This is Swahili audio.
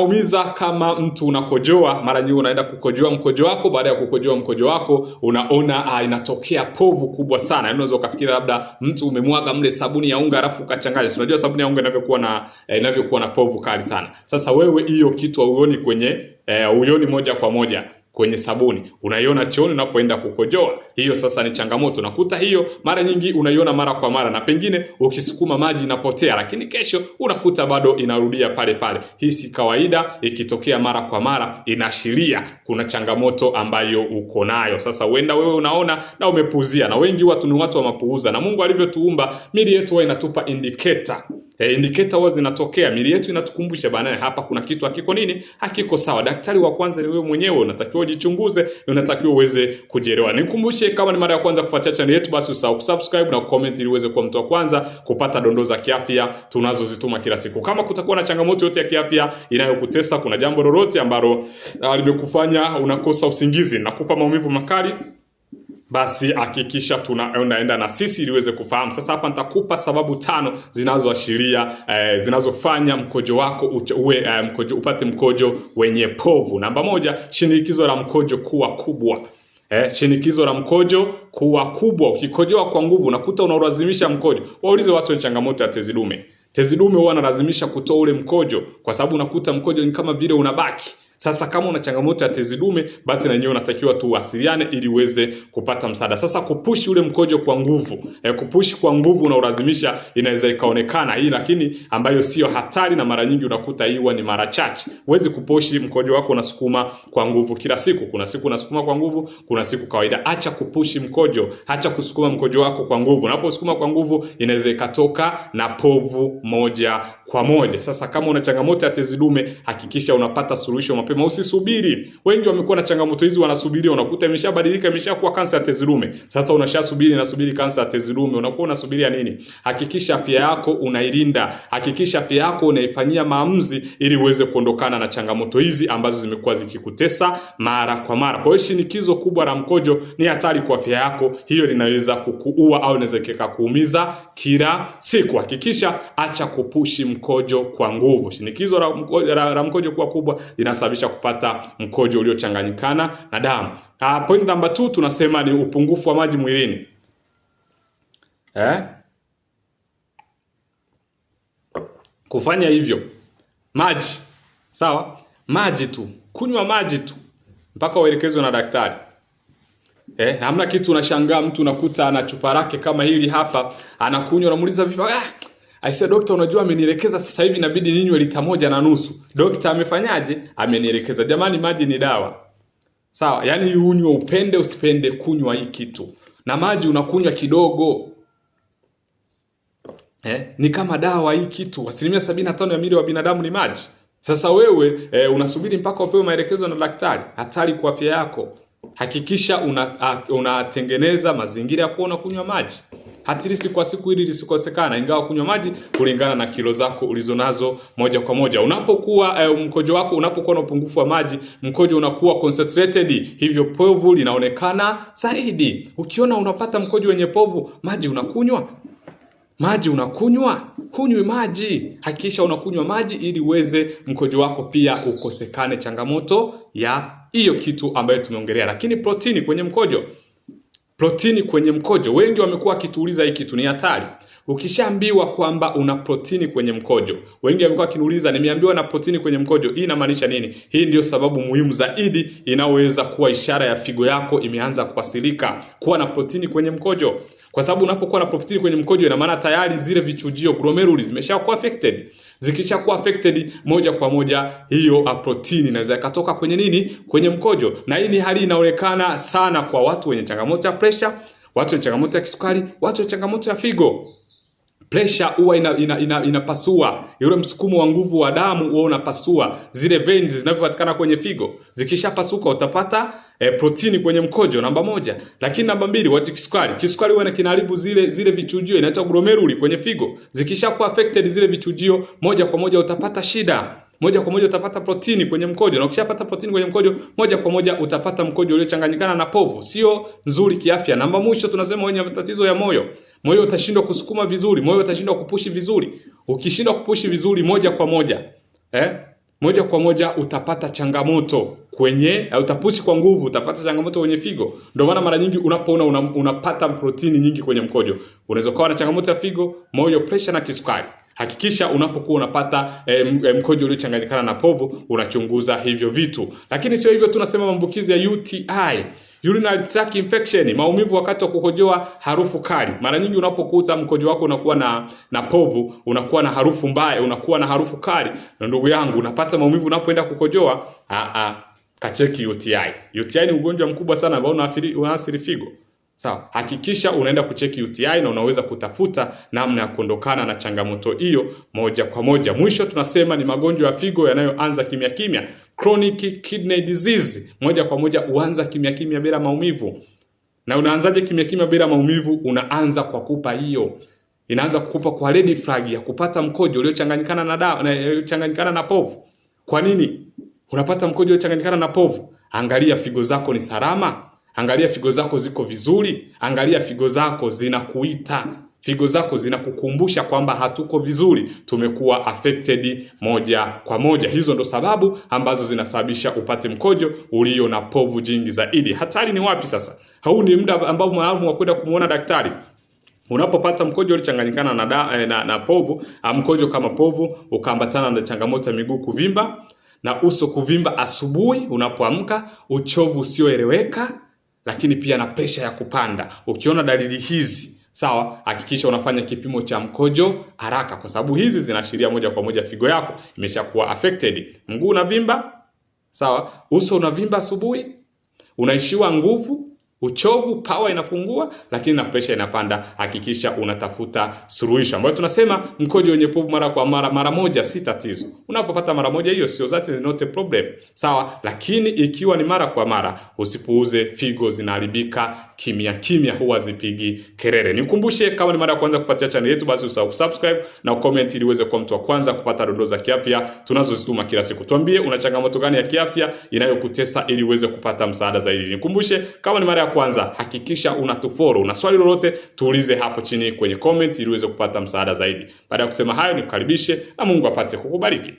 Umiza kama mtu unakojoa, mara nyingi unaenda kukojoa mkojo wako, baada ya kukojoa mkojo wako unaona inatokea povu kubwa sana. Yaani unaweza ukafikiri labda mtu umemwaga mle sabuni ya unga alafu ukachanganya. Unajua sabuni ya unga inavyokuwa na povu kali sana. Sasa wewe hiyo kitu hauoni uioni moja kwa moja kwenye sabuni, unaiona chooni unapoenda kukojoa. Hiyo sasa ni changamoto. Nakuta hiyo mara nyingi unaiona mara kwa mara, na pengine ukisukuma maji inapotea, lakini kesho unakuta bado inarudia pale pale. Hii si kawaida. Ikitokea mara kwa mara inaashiria kuna changamoto ambayo uko nayo. Sasa huenda wewe unaona na umepuuzia, na wengi watu ni watu wa mapuuza. Na Mungu alivyotuumba, miili yetu huwa inatupa indicator. Indicator huwa zinatokea, miili yetu inatukumbusha bana, hapa kuna kitu hakiko sawa. Daktari wa kwanza ni wewe mwenyewe, unatakiwa ujichunguze, unatakiwa uweze kujielewa. Nikukumbushe, kama ni mara ya kwanza kufuatia channel yetu, basi usahau kusubscribe na comment ili uweze kuwa mtu wa kwanza kupata dondoo za kiafya tunazozituma kila siku. Kama kutakuwa na changamoto yote ya kiafya inayokutesa, kuna jambo lolote ambalo limekufanya unakosa usingizi na kupa maumivu makali, basi hakikisha tunaenda na sisi ili uweze kufahamu. Sasa hapa nitakupa sababu 5 zinazoashiria zinazofanya mkojo wako upate mkojo wenye povu. Namba 1, shinikizo la mkojo kuwa kubwa. Shinikizo la mkojo kuwa kubwa. Ukikojoa kwa nguvu unakuta unalazimisha mkojo. Waulize watu wenye changamoto ya tezi dume. Tezi dume huwa analazimisha kutoa ule mkojo kwa sababu unakuta mkojo ni kama vile unabaki. Sasa kama una changamoto ya tezi dume, basi na nyewe unatakiwa tuwasiliane ili uweze kupata msaada. Sasa kupush ule mkojo kwa nguvu, kupush kwa nguvu na ulazimisha, inaweza ikaonekana hii, lakini ambayo sio hatari, na mara nyingi unakuta hiwa ni mara chache. Huwezi kupush mkojo wako unasukuma kwa nguvu kila siku. Kuna siku unasukuma kwa nguvu, kuna siku kawaida. Acha kupush mkojo, acha kusukuma mkojo wako kwa nguvu. Unaposukuma kwa nguvu inaweza ikatoka na povu moja kwa moja. Sasa kama una changamoto ya tezi dume, hakikisha unapata suluhisho mapema, usisubiri. Wengi wamekuwa na changamoto hizi, wanasubiri, unakuta imeshabadilika, imeshakuwa kansa ya tezi dume. Sasa unasubiri kansa ya tezi dume, unakuwa unasubiria nini? Hakikisha afya yako unailinda, hakikisha afya yako unaifanyia maamuzi ili uweze kuondokana na changamoto hizi ambazo zimekuwa zikikutesa mara kwa mara. Kwa hiyo shinikizo kubwa la mkojo ni hatari kwa afya yako. Hiyo linaweza kukuua au linaweza kukuumiza kila siku. Hakikisha acha kupushi mkojo kwa nguvu. Shinikizo la mkojo kuwa kubwa linasababisha kupata mkojo uliochanganyikana na damu. Point namba 2 tunasema ni upungufu wa maji mwilini. Kufanya hivyo, maji, sawa? Maji tu, kunywa maji tu mpaka uelekezwe na daktari. Hamna kitu unashangaa mtu unakuta ana chupa lake kama hili hapa, anakunywa, unamuuliza vipi? Aisee dokta, unajua amenielekeza sasa hivi inabidi ninywe lita 1.5. Dokta amefanyaje? Amenielekeza. Jamani, maji ni dawa. Sawa? Yaani unywe upende usipende, kunywa hii kitu. Na maji unakunywa kidogo. Ni kama dawa hii kitu. 75% ya mwili wa binadamu ni maji. Sasa wewe unasubiri mpaka upewe maelekezo na daktari. Hatari kwa afya yako. Hakikisha unatengeneza mazingira ya kuona kunywa maji. At least kwa siku hili lisikosekana, ingawa kunywa maji kulingana na kilo zako ulizonazo moja kwa moja. Unapokuwa mkojo wako unapokuwa na upungufu wa maji, mkojo unakuwa concentrated, hivyo povu linaonekana zaidi. Ukiona unapata mkojo wenye povu, maji unakunywa? Kunywi maji. Hakikisha unakunywa maji ili uweze mkojo wako pia ukosekane changamoto ya hiyo kitu ambayo tumeongelea. Lakini protini kwenye mkojo, wengi wamekuwa wakituuliza hii kitu ni hatari. Ukishaambiwa kwamba una protini kwenye mkojo, wengi wamekuwa wakiniuliza nimeambiwa na protini kwenye mkojo, hii inamaanisha nini? Hii ndio sababu muhimu zaidi inaweza kuwa ishara ya figo yako imeanza kuathirika, kuwa na protini kwenye mkojo. Kwa sababu unapokuwa na protini kwenye mkojo, ina maana tayari zile vichujio glomeruli zimeshakuwa affected. Zikishakuwa affected, moja kwa moja hiyo protini inaweza ikatoka kwenye nini? Kwenye mkojo. Na hii ni hali inaonekana sana kwa watu wenye changamoto ya pressure, watu wenye changamoto ya kisukari, watu wenye changamoto ya figo. Pressure huwa inapasua yule msukumo wa nguvu wa damu, huwa unapasua zile veins zinavyopatikana kwenye figo. Zikishapasuka utapata protini kwenye mkojo, namba 1. Lakini namba 2, watu kisukari huwa kinaharibu zile vichujio, inaitwa glomeruli kwenye figo. Zikishakuwa affected zile vichujio, moja kwa moja utapata shida. Moja kwa moja utapata protini kwenye mkojo, na ukishapata protini kwenye mkojo, moja kwa moja utapata mkojo uliochanganyikana na povu. Sio nzuri kiafya. Namba mwisho tunasema wenye matatizo ya moyo. Moyo utashindwa kusukuma vizuri, moyo utashindwa kupushi vizuri. Ukishindwa kupushi vizuri, moja kwa moja moja kwa moja utapata changamoto utapushi kwa nguvu, utapata changamoto kwenye figo. Ndio maana mara nyingi unapoona unapata protini nyingi kwenye mkojo, unaweza kuwa na changamoto ya figo, moyo, pressure na kisukari. Hakikisha unapokuwa unapata mkojo uliochanganyikana na povu, unachunguza hivyo vitu. Lakini sio hivyo, tunasema maambukizi ya UTI, urinary tract infection, maumivu wakati wa kukojoa, harufu kali. Mara nyingi unapokuta mkojo wako unakuwa na povu, unakuwa na harufu mbaya, unakuwa na harufu kali, na ndugu yangu unapata maumivu unapoenda kukojoa, kacheki UTI. UTI ni ugonjwa mkubwa sana ambao unaathiri figo. Sawa, hakikisha unaenda kucheki UTI na unaweza kutafuta namna ya kuondokana na changamoto hiyo moja kwa moja. Mwisho tunasema ni magonjwa ya figo yanayoanza kimya kimya. Chronic kidney disease, moja kwa moja uanza kimya kimya bila maumivu. Na unaanzaje kimya kimya bila maumivu? Unaanza kwa kupa hiyo. Inaanza kukupa kwa red flag ya kupata mkojo uliochanganyikana na dawa na uliochanganyikana na povu. Kwa nini unapata mkojo uliochanganyikana na povu? Angalia figo zako ni salama. Angalia figo zako ziko vizuri. Angalia figo zako zinakuita. Figo zako zinakukumbusha kwamba hatuko vizuri, tumekuwa affected moja kwa moja. Hizo ndo sababu ambazo zinasababisha upate mkojo ulio na povu jingi zaidi. Hatari ni wapi sasa? Huu ni muda ambao maalum wa kwenda kumuona daktari. Unapopata mkojo ulichanganyikana na povu, mkojo kama povu ukaambatana na changamoto ya miguu kuvimba na uso kuvimba asubuhi unapoamka, uchovu usioeleweka, lakini pia na pressure ya kupanda. Ukiona dalili hizi, sawa, hakikisha unafanya kipimo cha mkojo haraka, kwa sababu hizi zinaashiria moja kwa moja figo yako imeshakuwa affected. Mguu unavimba, sawa, uso unavimba asubuhi, unaishiwa nguvu, uchovu, power inapungua, lakini na pressure inapanda. Hakikisha unatafuta suluhisho, ambayo tunasema mkojo wenye povu mara kwa mara moja si tatizo. Unapopata mara moja, hiyo sio zati, ni not a problem, sawa. Lakini ikiwa ni mara kwa mara, usipuuze, figo zinaharibika kimya kimya, huwa zipigi kelele. Nikukumbushe, kama ni mara ya kwanza kufuatia channel yetu, basi usahau subscribe na ucomment ili uweze kuwa mtu wa kwanza kupata dondoo za kiafya tunazozituma kila siku. Tuambie una changamoto gani ya kiafya inayokutesa ili uweze kupata msaada zaidi. Nikukumbushe, kama ni mara ya kwanza, hakikisha unatufollow. Una swali lolote, tuulize hapo chini kwenye comment ili uweze kupata msaada zaidi. Baada ya kusema hayo, nikukaribishe na Mungu apate kukubariki.